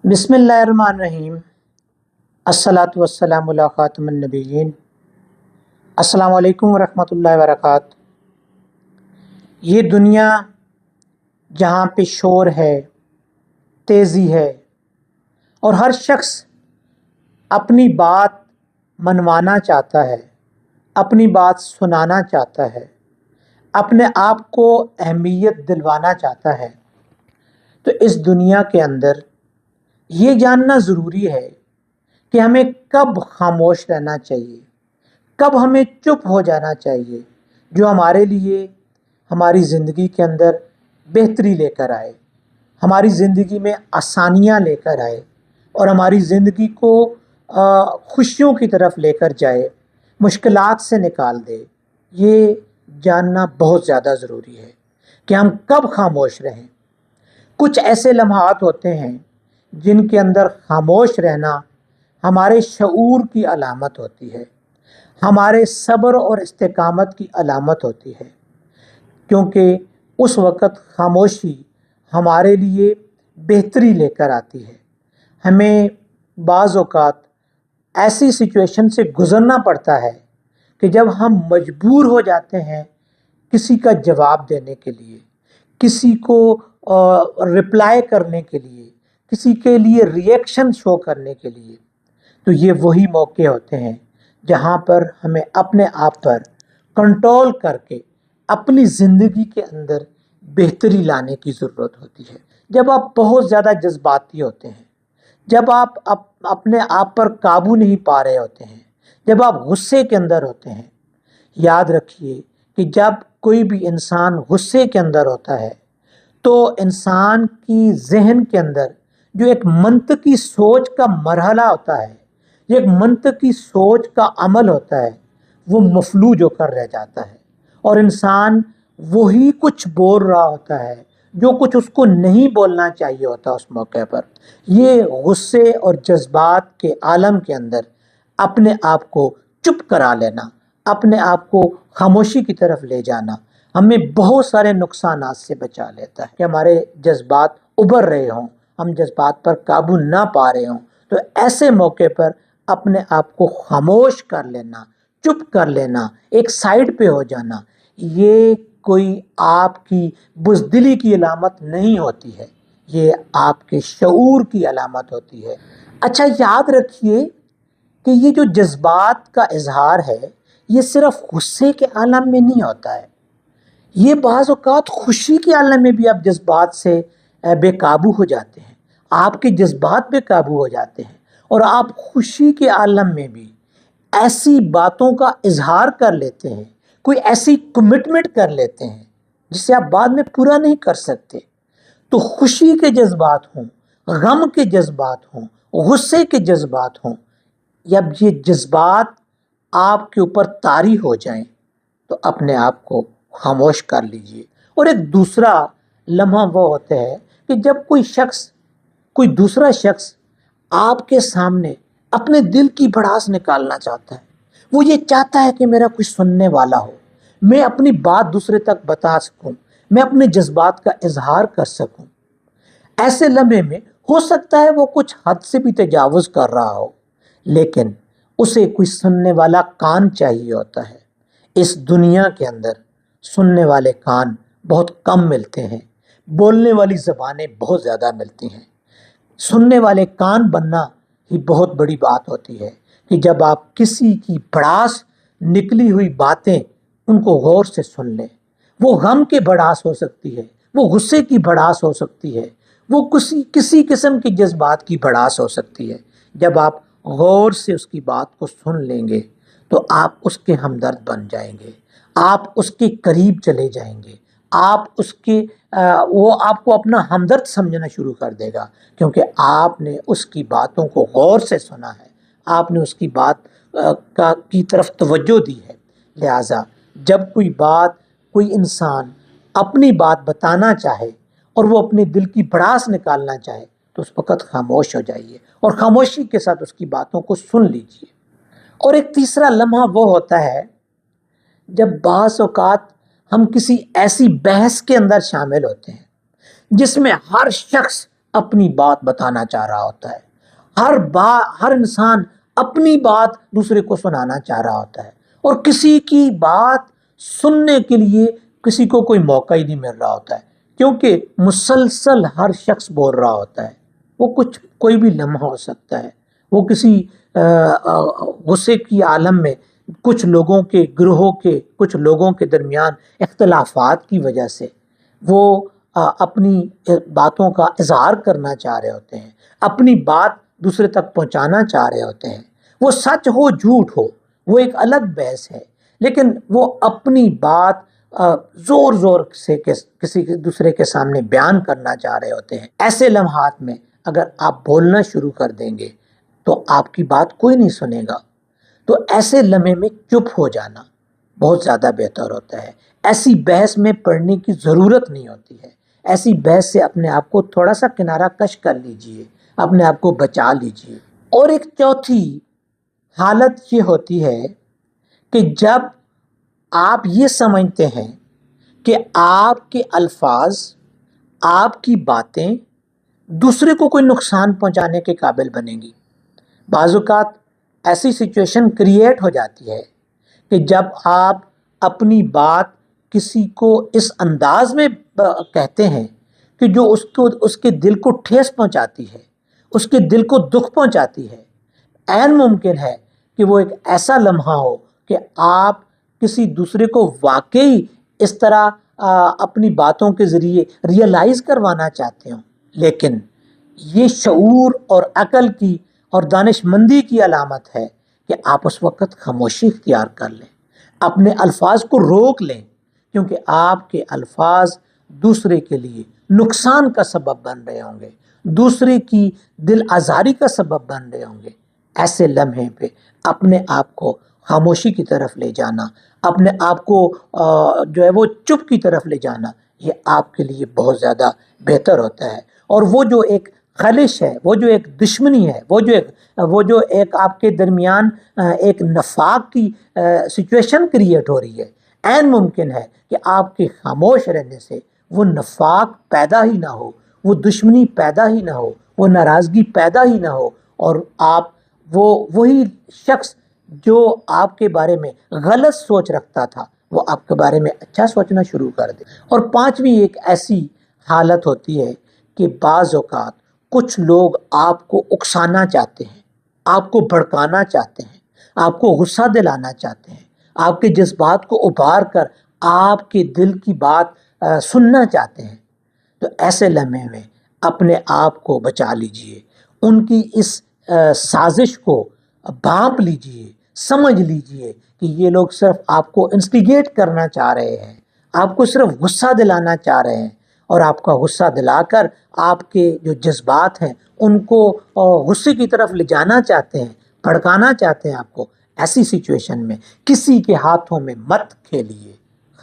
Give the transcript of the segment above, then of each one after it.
بسم اللہ الرحمن الرحیم۔ الصلاۃ والسلام علی خاتم النبیین۔ السلام علیکم ورحمۃ اللہ وبرکاتہ۔ یہ دنیا جہاں پہ شور ہے، تیزی ہے، اور ہر شخص اپنی بات منوانا چاہتا ہے، اپنی بات سنانا چاہتا ہے، اپنے آپ کو اہمیت دلوانا چاہتا ہے، تو اس دنیا کے اندر یہ جاننا ضروری ہے کہ ہمیں کب خاموش رہنا چاہیے، کب ہمیں چپ ہو جانا چاہیے، جو ہمارے لیے ہماری زندگی کے اندر بہتری لے کر آئے، ہماری زندگی میں آسانیاں لے کر آئے، اور ہماری زندگی کو خوشیوں کی طرف لے کر جائے، مشکلات سے نکال دے۔ یہ جاننا بہت زیادہ ضروری ہے کہ ہم کب خاموش رہیں۔ کچھ ایسے لمحات ہوتے ہیں جن کے اندر خاموش رہنا ہمارے شعور کی علامت ہوتی ہے، ہمارے صبر اور استقامت کی علامت ہوتی ہے، کیونکہ اس وقت خاموشی ہمارے لیے بہتری لے کر آتی ہے۔ ہمیں بعض اوقات ایسی سچویشن سے گزرنا پڑتا ہے کہ جب ہم مجبور ہو جاتے ہیں کسی کا جواب دینے کے لیے، کسی کو رپلائی کرنے کے لیے، کسی کے لیے ریئیکشن شو کرنے کے لیے، تو یہ وہی موقع ہوتے ہیں جہاں پر ہمیں اپنے آپ پر کنٹرول کر کے اپنی زندگی کے اندر بہتری لانے کی ضرورت ہوتی ہے۔ جب آپ بہت زیادہ جذباتی ہوتے ہیں، جب آپ اپنے آپ پر قابو نہیں پا رہے ہوتے ہیں، جب آپ غصے کے اندر ہوتے ہیں، یاد رکھیے کہ جب کوئی بھی انسان غصے کے اندر ہوتا ہے تو انسان کی ذہن کے اندر جو ایک منطقی سوچ کا مرحلہ ہوتا ہے، جو ایک منطقی سوچ کا عمل ہوتا ہے، وہ مفلوج ہو کر رہ جاتا ہے، اور انسان وہی کچھ بول رہا ہوتا ہے جو کچھ اس کو نہیں بولنا چاہیے ہوتا اس موقع پر۔ یہ غصے اور جذبات کے عالم کے اندر اپنے آپ کو چپ کرا لینا، اپنے آپ کو خاموشی کی طرف لے جانا ہمیں بہت سارے نقصانات سے بچا لیتا ہے۔ کہ ہمارے جذبات ابھر رہے ہوں، ہم جذبات پر قابو نہ پا رہے ہوں، تو ایسے موقع پر اپنے آپ کو خاموش کر لینا، چپ کر لینا، ایک سائڈ پہ ہو جانا، یہ کوئی آپ کی بزدلی کی علامت نہیں ہوتی ہے، یہ آپ کے شعور کی علامت ہوتی ہے۔ اچھا، یاد رکھیے کہ یہ جو جذبات کا اظہار ہے یہ صرف غصے کے عالم میں نہیں ہوتا ہے، یہ بعض اوقات خوشی کے عالم میں بھی آپ جذبات سے بے قابو ہو جاتے ہیں، آپ کے جذبات بے قابو ہو جاتے ہیں، اور آپ خوشی کے عالم میں بھی ایسی باتوں کا اظہار کر لیتے ہیں، کوئی ایسی کمٹمنٹ کر لیتے ہیں جسے آپ بعد میں پورا نہیں کر سکتے۔ تو خوشی کے جذبات ہوں، غم کے جذبات ہوں، غصے کے جذبات ہوں، جب یہ جذبات آپ کے اوپر طاری ہو جائیں تو اپنے آپ کو خاموش کر لیجئے۔ اور ایک دوسرا لمحہ وہ ہوتا ہے کہ جب کوئی دوسرا شخص آپ کے سامنے اپنے دل کی بھڑاس نکالنا چاہتا ہے، وہ یہ چاہتا ہے کہ میرا کوئی سننے والا ہو، میں اپنی بات دوسرے تک بتا سکوں، میں اپنے جذبات کا اظہار کر سکوں۔ ایسے لمحے میں ہو سکتا ہے وہ کچھ حد سے بھی تجاوز کر رہا ہو، لیکن اسے کوئی سننے والا کان چاہیے ہوتا ہے۔ اس دنیا کے اندر سننے والے کان بہت کم ملتے ہیں، بولنے والی زبانیں بہت زیادہ ملتی ہیں۔ سننے والے کان بننا ہی بہت بڑی بات ہوتی ہے کہ جب آپ کسی کی بڑاس نکلی ہوئی باتیں ان کو غور سے سن لیں۔ وہ غم کی بڑاس ہو سکتی ہے، وہ غصے کی بڑاس ہو سکتی ہے، وہ کسی قسم کی جذبات کی بڑاس ہو سکتی ہے۔ جب آپ غور سے اس کی بات کو سن لیں گے تو آپ اس کے ہمدرد بن جائیں گے، آپ اس کے قریب چلے جائیں گے، وہ آپ کو اپنا ہمدرد سمجھنا شروع کر دے گا، کیونکہ آپ نے اس کی باتوں کو غور سے سنا ہے، آپ نے اس کی بات کی طرف توجہ دی ہے۔ لہٰذا جب کوئی انسان اپنی بات بتانا چاہے اور وہ اپنے دل کی بڑاس نکالنا چاہے تو اس وقت خاموش ہو جائیے اور خاموشی کے ساتھ اس کی باتوں کو سن لیجیے۔ اور ایک تیسرا لمحہ وہ ہوتا ہے جب بعض اوقات ہم کسی ایسی بحث کے اندر شامل ہوتے ہیں جس میں ہر شخص اپنی بات بتانا چاہ رہا ہوتا ہے، ہر انسان اپنی بات دوسرے کو سنانا چاہ رہا ہوتا ہے، اور کسی کی بات سننے کے لیے کسی کو کوئی موقع ہی نہیں مل رہا ہوتا ہے، کیونکہ مسلسل ہر شخص بول رہا ہوتا ہے۔ وہ کوئی بھی لمحہ ہو سکتا ہے، وہ کسی غصے کی عالم میں کچھ لوگوں کے گروہوں کے کچھ لوگوں کے درمیان اختلافات کی وجہ سے وہ اپنی باتوں کا اظہار کرنا چاہ رہے ہوتے ہیں، اپنی بات دوسرے تک پہنچانا چاہ رہے ہوتے ہیں۔ وہ سچ ہو جھوٹ ہو وہ ایک الگ بحث ہے، لیکن وہ اپنی بات زور زور سے کسی دوسرے کے سامنے بیان کرنا چاہ رہے ہوتے ہیں۔ ایسے لمحات میں اگر آپ بولنا شروع کر دیں گے تو آپ کی بات کوئی نہیں سنے گا، تو ایسے لمحے میں چپ ہو جانا بہت زیادہ بہتر ہوتا ہے۔ ایسی بحث میں پڑنے کی ضرورت نہیں ہوتی ہے، ایسی بحث سے اپنے آپ کو تھوڑا سا کنارہ کش کر لیجئے، اپنے آپ کو بچا لیجئے۔ اور ایک چوتھی حالت یہ ہوتی ہے کہ جب آپ یہ سمجھتے ہیں کہ آپ کے الفاظ، آپ کی باتیں دوسرے کو کوئی نقصان پہنچانے کے قابل بنے گی۔ بعض اوقات ایسی سچویشن کریٹ ہو جاتی ہے کہ جب آپ اپنی بات کسی کو اس انداز میں کہتے ہیں کہ جو اس کے دل کو ٹھیس پہنچاتی ہے، اس کے دل کو دکھ پہنچاتی ہے۔ عین ممکن ہے کہ وہ ایک ایسا لمحہ ہو کہ آپ کسی دوسرے کو واقعی اس طرح اپنی باتوں کے ذریعے ریئلائز کروانا چاہتے ہوں، لیکن یہ شعور اور عقل کی اور دانش مندی کی علامت ہے کہ آپ اس وقت خاموشی اختیار کر لیں، اپنے الفاظ کو روک لیں، کیونکہ آپ کے الفاظ دوسرے کے لیے نقصان کا سبب بن رہے ہوں گے، دوسرے کی دل آزاری کا سبب بن رہے ہوں گے۔ ایسے لمحے پہ اپنے آپ کو خاموشی کی طرف لے جانا، اپنے آپ کو جو ہے وہ چپ کی طرف لے جانا، یہ آپ کے لیے بہت زیادہ بہتر ہوتا ہے۔ اور وہ جو ایک خلش ہے، وہ جو ایک دشمنی ہے، وہ جو ایک آپ کے درمیان ایک نفاق کی سچویشن کریٹ ہو رہی ہے، عین ممکن ہے کہ آپ کے خاموش رہنے سے وہ نفاق پیدا ہی نہ ہو، وہ دشمنی پیدا ہی نہ ہو، وہ ناراضگی پیدا ہی نہ ہو، اور آپ وہی شخص جو آپ کے بارے میں غلط سوچ رکھتا تھا وہ آپ کے بارے میں اچھا سوچنا شروع کر دے۔ اور پانچویں ایک ایسی حالت ہوتی ہے کہ بعض اوقات کچھ لوگ آپ کو اکسانا چاہتے ہیں، آپ کو بھڑکانا چاہتے ہیں، آپ کو غصہ دلانا چاہتے ہیں، آپ کے جذبات کو ابھار کر آپ کے دل کی بات سننا چاہتے ہیں۔ تو ایسے لمحے میں اپنے آپ کو بچا لیجئے، ان کی اس سازش کو بھانپ لیجئے، سمجھ لیجئے کہ یہ لوگ صرف آپ کو انسٹیگیٹ کرنا چاہ رہے ہیں، آپ کو صرف غصہ دلانا چاہ رہے ہیں، اور آپ کا غصہ دلا کر آپ کے جو جذبات ہیں ان کو غصے کی طرف لے جانا چاہتے ہیں، بھڑکانا چاہتے ہیں آپ کو۔ ایسی سچویشن میں کسی کے ہاتھوں میں مت کھیلیے،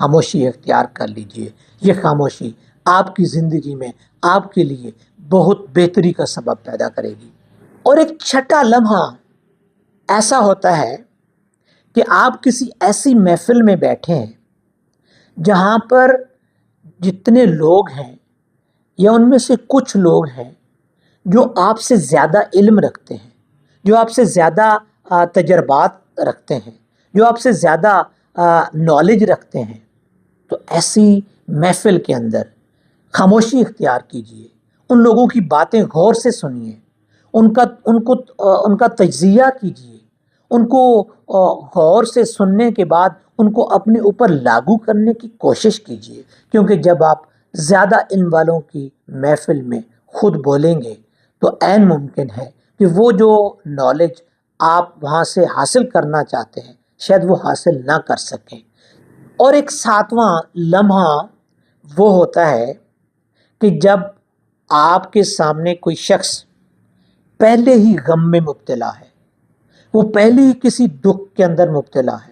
خاموشی اختیار کر لیجئے۔ یہ خاموشی آپ کی زندگی میں آپ کے لیے بہت بہتری کا سبب پیدا کرے گی۔ اور ایک چھٹا لمحہ ایسا ہوتا ہے کہ آپ کسی ایسی محفل میں بیٹھے ہیں جہاں پر جتنے لوگ ہیں یا ان میں سے کچھ لوگ ہیں جو آپ سے زیادہ علم رکھتے ہیں، جو آپ سے زیادہ تجربات رکھتے ہیں، جو آپ سے زیادہ نالج رکھتے ہیں، تو ایسی محفل کے اندر خاموشی اختیار کیجیے، ان لوگوں کی باتیں غور سے سنیے، ان کا تجزیہ کیجیے، ان کو غور سے سننے کے بعد ان کو اپنے اوپر لاگو کرنے کی کوشش کیجیے، کیونکہ جب آپ زیادہ علم والوں کی محفل میں خود بولیں گے تو عین ممکن ہے کہ وہ جو نالج آپ وہاں سے حاصل کرنا چاہتے ہیں شاید وہ حاصل نہ کر سکیں۔ اور ایک ساتواں لمحہ وہ ہوتا ہے کہ جب آپ کے سامنے کوئی شخص پہلے ہی غم میں مبتلا ہے، وہ پہلے ہی کسی دکھ کے اندر مبتلا ہے،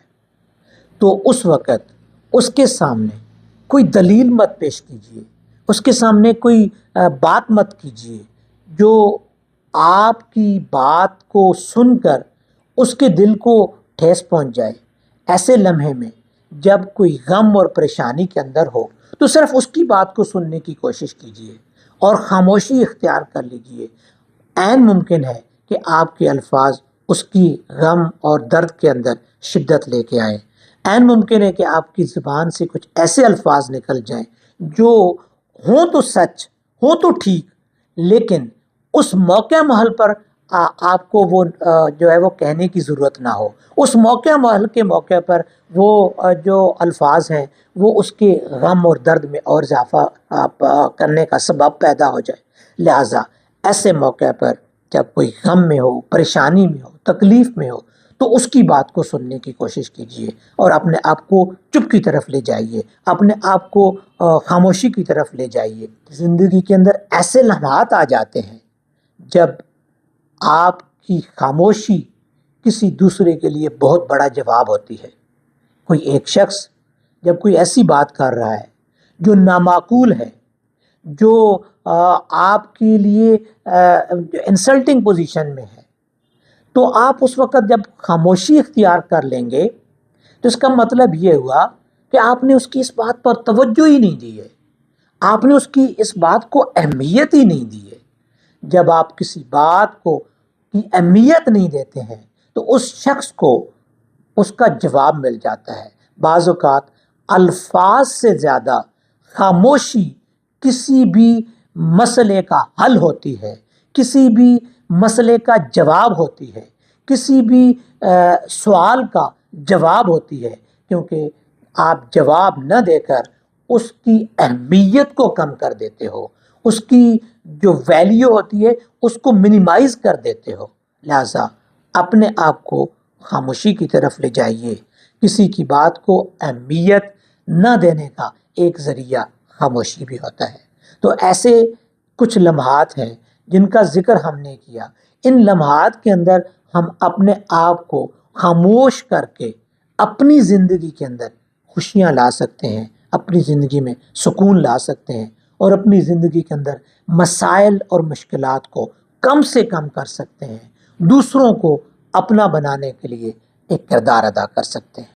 تو اس وقت اس کے سامنے کوئی دلیل مت پیش کیجیے، اس کے سامنے کوئی بات مت کیجیے جو آپ کی بات کو سن کر اس کے دل کو ٹھیس پہنچ جائے۔ ایسے لمحے میں جب کوئی غم اور پریشانی کے اندر ہو تو صرف اس کی بات کو سننے کی کوشش کیجیے، اور خاموشی اختیار کر لیجئے۔ عین ممکن ہے کہ آپ کے الفاظ اس کی غم اور درد کے اندر شدت لے کے آئیں۔ عین ممکن ہے کہ آپ کی زبان سے کچھ ایسے الفاظ نکل جائیں جو ہوں تو سچ، ہوں تو ٹھیک، لیکن اس موقع محل پر آپ کو وہ جو ہے وہ کہنے کی ضرورت نہ ہو۔ اس موقع محل کے موقع پر وہ جو الفاظ ہیں وہ اس کے غم اور درد میں اور اضافہ کرنے کا سبب پیدا ہو جائے۔ لہٰذا ایسے موقع پر جب کوئی غم میں ہو، پریشانی میں ہو، تکلیف میں ہو، تو اس کی بات کو سننے کی کوشش کیجیے اور اپنے آپ کو چپ کی طرف لے جائیے، اپنے آپ کو خاموشی کی طرف لے جائیے۔ زندگی کے اندر ایسے لمحات آ جاتے ہیں جب آپ کی خاموشی کسی دوسرے کے لیے بہت بڑا جواب ہوتی ہے۔ کوئی ایک شخص جب کوئی ایسی بات کر رہا ہے جو نامعقول ہے، جو آپ کے لیے انسلٹنگ پوزیشن میں ہے، تو آپ اس وقت جب خاموشی اختیار کر لیں گے تو اس کا مطلب یہ ہوا کہ آپ نے اس کی اس بات پر توجہ ہی نہیں دی ہے، آپ نے اس کی اس بات کو اہمیت ہی نہیں دی ہے۔ جب آپ کسی بات کو کی اہمیت نہیں دیتے ہیں تو اس شخص کو اس کا جواب مل جاتا ہے۔ بعض اوقات الفاظ سے زیادہ خاموشی کسی بھی مسئلے کا حل ہوتی ہے، کسی بھی مسئلے کا جواب ہوتی ہے، کسی بھی سوال کا جواب ہوتی ہے، کیونکہ آپ جواب نہ دے کر اس کی اہمیت کو کم کر دیتے ہو، اس کی جو ویلیو ہوتی ہے اس کو منیمائز کر دیتے ہو۔ لہٰذا اپنے آپ کو خاموشی کی طرف لے جائیے۔ کسی کی بات کو اہمیت نہ دینے کا ایک ذریعہ خاموشی بھی ہوتا ہے۔ تو ایسے کچھ لمحات ہیں جن کا ذکر ہم نے کیا۔ ان لمحات کے اندر ہم اپنے آپ کو خاموش کر کے اپنی زندگی کے اندر خوشیاں لا سکتے ہیں، اپنی زندگی میں سکون لا سکتے ہیں، اور اپنی زندگی کے اندر مسائل اور مشکلات کو کم سے کم کر سکتے ہیں، دوسروں کو اپنا بنانے کے لیے ایک کردار ادا کر سکتے ہیں۔